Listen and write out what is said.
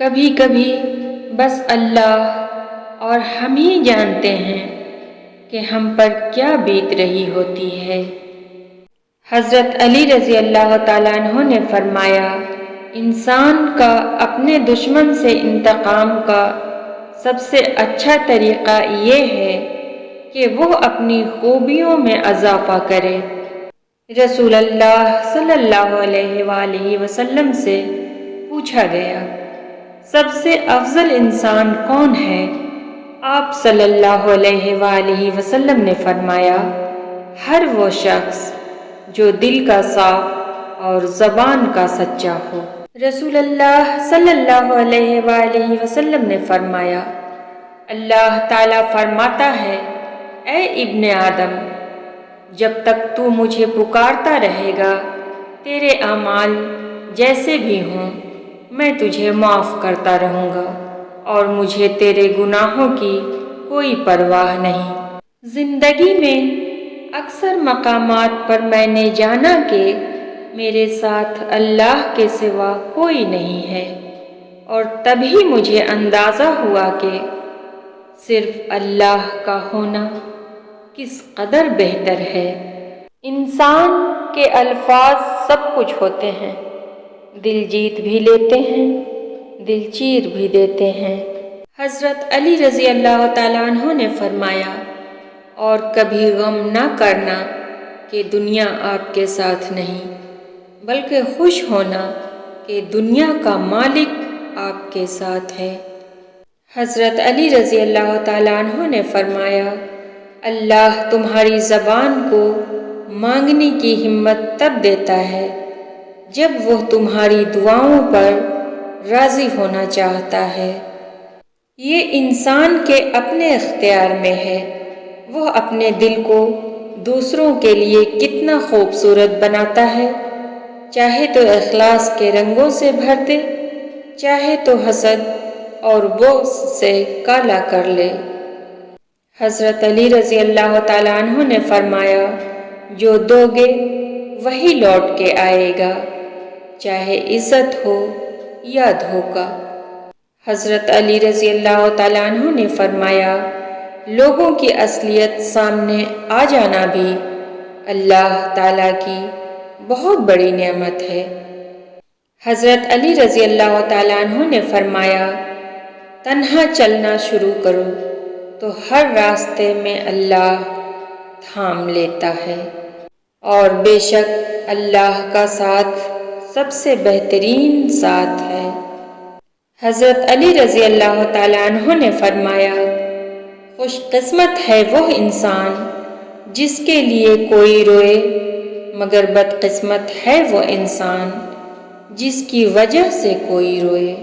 کبھی کبھی بس اللہ اور ہم ہی جانتے ہیں کہ ہم پر کیا بیت رہی ہوتی ہے۔ حضرت علی رضی اللہ تعالیٰ عنہ نے فرمایا، انسان کا اپنے دشمن سے انتقام کا سب سے اچھا طریقہ یہ ہے کہ وہ اپنی خوبیوں میں اضافہ کرے۔ رسول اللہ صلی اللہ علیہ وآلہ وسلم سے پوچھا گیا، سب سے افضل انسان کون ہے؟ آپ صلی اللہ علیہ وآلہ وسلم نے فرمایا، ہر وہ شخص جو دل کا صاف اور زبان کا سچا ہو۔ رسول اللہ صلی اللہ علیہ وآلہ وسلم نے فرمایا، اللہ تعالیٰ فرماتا ہے، اے ابن آدم، جب تک تو مجھے پکارتا رہے گا، تیرے اعمال جیسے بھی ہوں میں تجھے معاف کرتا رہوں گا اور مجھے تیرے گناہوں کی کوئی پرواہ نہیں۔ زندگی میں اکثر مقامات پر میں نے جانا کہ میرے ساتھ اللہ کے سوا کوئی نہیں ہے، اور تبھی مجھے اندازہ ہوا کہ صرف اللہ کا ہونا کس قدر بہتر ہے۔ انسان کے الفاظ سب کچھ ہوتے ہیں، دل جیت بھی لیتے ہیں، دل چیر بھی دیتے ہیں۔ حضرت علی رضی اللہ تعالیٰ عنہ نے فرمایا، اور کبھی غم نہ کرنا کہ دنیا آپ کے ساتھ نہیں، بلکہ خوش ہونا کہ دنیا کا مالک آپ کے ساتھ ہے۔ حضرت علی رضی اللہ تعالیٰ عنہ نے فرمایا، اللہ تمہاری زبان کو مانگنے کی ہمت تب دیتا ہے جب وہ تمہاری دعاؤں پر راضی ہونا چاہتا ہے۔ یہ انسان کے اپنے اختیار میں ہے، وہ اپنے دل کو دوسروں کے لیے کتنا خوبصورت بناتا ہے، چاہے تو اخلاص کے رنگوں سے بھر دے، چاہے تو حسد اور بغض سے کالا کر لے۔ حضرت علی رضی اللہ تعالیٰ عنہ نے فرمایا، جو دو گے وہی لوٹ کے آئے گا، چاہے عزت ہو یا دھوکہ۔ حضرت علی رضی اللہ تعالیٰ عنہ نے فرمایا، لوگوں کی اصلیت سامنے آ جانا بھی اللہ تعالیٰ کی بہت بڑی نعمت ہے۔ حضرت علی رضی اللہ تعالیٰ عنہ نے فرمایا، تنہا چلنا شروع کرو تو ہر راستے میں اللہ تھام لیتا ہے، اور بے شک اللہ کا ساتھ سب سے بہترین ساتھ ہے۔ حضرت علی رضی اللہ تعالیٰ عنہ نے فرمایا، خوش قسمت ہے وہ انسان جس کے لیے کوئی روئے، مگر بدقسمت ہے وہ انسان جس کی وجہ سے کوئی روئے۔